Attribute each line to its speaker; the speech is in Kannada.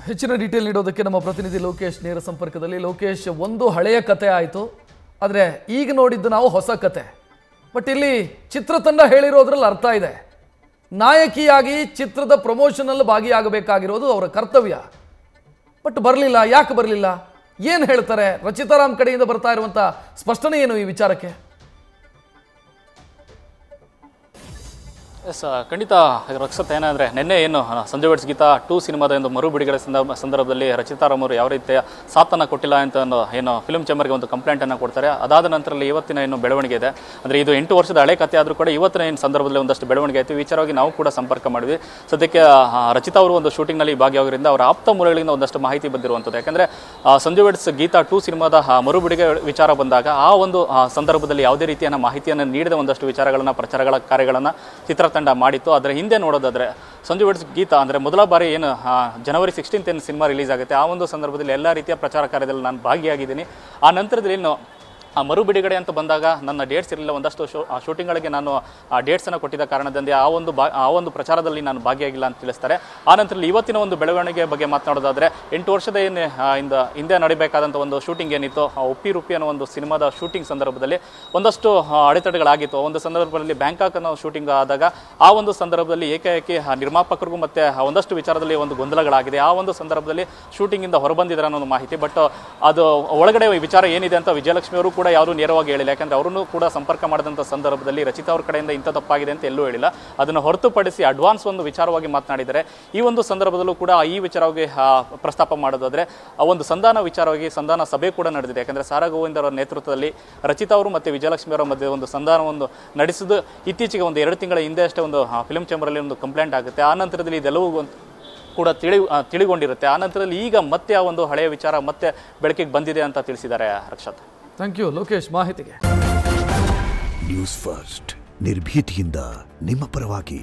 Speaker 1: ಹೆಚ್ಚಿನ ಡೀಟೇಲ್ ನೀಡೋದಕ್ಕೆ ನಮ್ಮ ಪ್ರತಿನಿಧಿ ಲೋಕೇಶ್ ನೇರ ಸಂಪರ್ಕದಲ್ಲಿ. ಲೋಕೇಶ್, ಒಂದು ಹಳೆಯ ಕತೆ ಆಯಿತು, ಆದರೆ ಈಗ ನೋಡಿದ್ದು ನಾವು ಹೊಸ ಕತೆ. ಬಟ್ ಇಲ್ಲಿ ಚಿತ್ರತಂಡ ಹೇಳಿರೋದ್ರಲ್ಲಿ ಅರ್ಥ ಇದೆ. ನಾಯಕಿಯಾಗಿ ಚಿತ್ರದ ಪ್ರಮೋಷನಲ್ಲಿ ಭಾಗಿಯಾಗಬೇಕಾಗಿರೋದು ಅವರ ಕರ್ತವ್ಯ. ಬಟ್ ಬರಲಿಲ್ಲ. ಯಾಕೆ ಬರಲಿಲ್ಲ? ಏನು ಹೇಳ್ತಾರೆ? ರಚಿತಾರಾಮ್ ಕಡೆಯಿಂದ ಬರ್ತಾ ಇರುವಂಥ ಸ್ಪಷ್ಟನೆ ಏನು ಈ ವಿಚಾರಕ್ಕೆ?
Speaker 2: ಎಸ್, ಖಂಡಿತ ರಕ್ಷತ್. ಏನಂದರೆ ನಿನ್ನೆ ಏನು ಸಂಜಯ್ ವೆಡ್ಸ್ ಗೀತಾ 2 ಸಿನಿಮಾದ ಒಂದು ಮರು ಬಿಡುಗಡೆ ಸಂದರ್ಭದಲ್ಲಿ ರಚಿತಾರಾಮ್ ಅವರು ಯಾವ ರೀತಿಯ ಸಾಥನ್ನು ಕೊಟ್ಟಿಲ್ಲ ಅಂತ ಏನು ಫಿಲ್ಮ್ ಚೇಂಬರ್ಗೆ ಒಂದು ಕಂಪ್ಲೇಂಟನ್ನು ಕೊಡ್ತಾರೆ. ಅದಾದ ನಂತರದಲ್ಲಿ ಇವತ್ತಿನ ಏನು ಬೆಳವಣಿಗೆ ಇದೆ, ಅಂದರೆ ಇದು 8 ವರ್ಷದ ಹಳೆ ಕಥೆ ಆದರೂ ಕೂಡ ಇವತ್ತಿನ ಏನು ಸಂದರ್ಭದಲ್ಲಿ ಒಂದಷ್ಟು ಬೆಳವಣಿಗೆ ಆಯಿತು. ವಿಚಾರವಾಗಿ ನಾವು ಕೂಡ ಸಂಪರ್ಕ ಮಾಡಿದ್ವಿ. ಸದ್ಯಕ್ಕೆ ರಚಿತಾ ಅವರು ಒಂದು ಶೂಟಿಂಗ್ನಲ್ಲಿ ಭಾಗಿಯಾಗೋದ್ರಿಂದ ಅವರ ಆಪ್ತ ಮೂಲಗಳಿಂದ ಒಂದಷ್ಟು ಮಾಹಿತಿ ಬಂದಿರುವಂಥದ್ದು. ಯಾಕಂದರೆ ಸಂಜಯ್ ವೆಡ್ಸ್ ಗೀತಾ 2 ಸಿನಿಮಾದ ಮರು ಬಿಡುಗಡೆ ವಿಚಾರ ಬಂದಾಗ ಆ ಒಂದು ಸಂದರ್ಭದಲ್ಲಿ ಯಾವುದೇ ರೀತಿಯ ಮಾಹಿತಿಯನ್ನು ನೀಡಿದ ಒಂದಷ್ಟು ವಿಚಾರಗಳನ್ನು, ಪ್ರಚಾರಗಳ ಕಾರ್ಯಗಳನ್ನು ಚಿತ್ರತಂಡ ಮಾಡಿತ್ತು. ಅದರ ಹಿಂದೆ ನೋಡೋದಾದ್ರೆ ಸಂಜಯ್ ವೆಡ್ಸ್ ಗೀತಾ ಅಂದರೆ ಮೊದಲ ಬಾರಿ ಏನು ಜನವರಿ 16 ಏನು ಸಿನಿಮಾ ರಿಲೀಸ್ ಆಗುತ್ತೆ, ಆ ಒಂದು ಸಂದರ್ಭದಲ್ಲಿ ಎಲ್ಲ ರೀತಿಯ ಪ್ರಚಾರ ಕಾರ್ಯದಲ್ಲಿ ನಾನು ಭಾಗಿಯಾಗಿದ್ದೀನಿ. ಆ ನಂತರದಲ್ಲಿ ಏನು ಮರು ಬಿಡುಗಡೆ ಅಂತ ಬಂದಾಗ ನನ್ನ ಡೇಟ್ಸ್ ಇರಲಿಲ್ಲ. ಒಂದಷ್ಟು ಶೂಟಿಂಗ್ಗಳಿಗೆ ನಾನು ಆ ಡೇಟ್ಸನ್ನು ಕೊಟ್ಟಿದ್ದ ಕಾರಣದಿಂದ ಆ ಒಂದು ಪ್ರಚಾರದಲ್ಲಿ ನಾನು ಭಾಗಿಯಾಗಿಲ್ಲ ಅಂತ ತಿಳಿಸ್ತಾರೆ. ಆ ನಂತರದಲ್ಲಿ ಇವತ್ತಿನ ಒಂದು ಬೆಳವಣಿಗೆ ಬಗ್ಗೆ ಮಾತನಾಡೋದಾದರೆ 8 ವರ್ಷದ ಹಿಂದೆ ನಡೀಬೇಕಾದಂಥ ಒಂದು ಶೂಟಿಂಗ್ ಏನಿತ್ತು, ಉಪ್ಪಿ ರೂಪಿ ಅನ್ನೋ ಒಂದು ಸಿನಿಮಾದ ಶೂಟಿಂಗ್ ಸಂದರ್ಭದಲ್ಲಿ ಒಂದಷ್ಟು ಅಡೆತಡೆಗಳಾಗಿತ್ತು. ಒಂದು ಸಂದರ್ಭದಲ್ಲಿ ಬ್ಯಾಂಕಾಕ್ ಅನ್ನೋ ಶೂಟಿಂಗ್ ಆದಾಗ ಆ ಒಂದು ಸಂದರ್ಭದಲ್ಲಿ ಏಕಾಏಕಿ ನಿರ್ಮಾಪಕರಿಗೂ ಮತ್ತು ಒಂದಷ್ಟು ವಿಚಾರದಲ್ಲಿ ಒಂದು ಗೊಂದಲಗಳಾಗಿದೆ. ಆ ಒಂದು ಸಂದರ್ಭದಲ್ಲಿ ಶೂಟಿಂಗಿಂದ ಹೊರಬಂದಿದ್ದಾರೆ ಅನ್ನೋ ಮಾಹಿತಿ. ಬಟ್ ಅದು ಒಳಗಡೆ ವಿಚಾರ ಏನಿದೆ ಅಂತ ವಿಜಯಲಕ್ಷ್ಮಿ ಅವರು ಕೂಡ ಯಾರು ನೇರವಾಗಿ ಹೇಳಿಲ್ಲ. ಯಾಕಂದರೆ ಅವರನ್ನು ಕೂಡ ಸಂಪರ್ಕ ಮಾಡಿದಂಥ ಸಂದರ್ಭದಲ್ಲಿ ರಚಿತಾ ಅವ್ರ ಕಡೆಯಿಂದ ಇಂಥ ತಪ್ಪಾಗಿದೆ ಅಂತ ಎಲ್ಲೂ ಹೇಳಿಲ್ಲ. ಅದನ್ನು ಹೊರತುಪಡಿಸಿ ಅಡ್ವಾನ್ಸ್ ಒಂದು ವಿಚಾರವಾಗಿ ಮಾತನಾಡಿದ್ದಾರೆ. ಈ ಒಂದು ಸಂದರ್ಭದಲ್ಲೂ ಕೂಡ ಈ ವಿಚಾರವಾಗಿ ಪ್ರಸ್ತಾಪ ಮಾಡೋದಾದರೆ ಒಂದು ಸಂಧಾನ ವಿಚಾರವಾಗಿ ಸಂಧಾನ ಸಭೆ ಕೂಡ ನಡೆದಿದೆ. ಯಾಕಂದರೆ ಸಾರಾ ಗೋವಿಂದ್ ಅವರ ನೇತೃತ್ವದಲ್ಲಿ ರಚಿತಾ ಅವರು ಮತ್ತು ವಿಜಯಲಕ್ಷ್ಮಿ ಅವರ ಮಧ್ಯೆ ಒಂದು ಸಂಧಾನವನ್ನು ನಡೆಸಿದ್ದು ಇತ್ತೀಚೆಗೆ ಒಂದು 2 ತಿಂಗಳ ಹಿಂದೆ ಅಷ್ಟೇ ಒಂದು ಫಿಲ್ಮ್ ಚೇಂಬರಲ್ಲಿ ಒಂದು ಕಂಪ್ಲೇಂಟ್ ಆಗುತ್ತೆ. ಆ ನಂತರದಲ್ಲಿ ಇದೆಲ್ಲವೂ ಕೂಡ ತಿಳಿಗೊಂಡಿರುತ್ತೆ. ಆ ನಂತರದಲ್ಲಿ ಈಗ ಮತ್ತೆ ಆ ಒಂದು ಹಳೆಯ ವಿಚಾರ ಮತ್ತೆ ಬೆಳಕಿಗೆ ಬಂದಿದೆ ಅಂತ ತಿಳಿಸಿದ್ದಾರೆ. ರಕ್ಷತ್,
Speaker 1: ಥ್ಯಾಂಕ್ ಯು ಲೋಕೇಶ್ ಮಾಹಿತಿಗೆ.
Speaker 3: ನ್ಯೂಸ್ ಫಸ್ಟ್, ನಿರ್ಭೀತಿಯಿಂದ ನಿಮ್ಮ ಪರವಾಗಿ.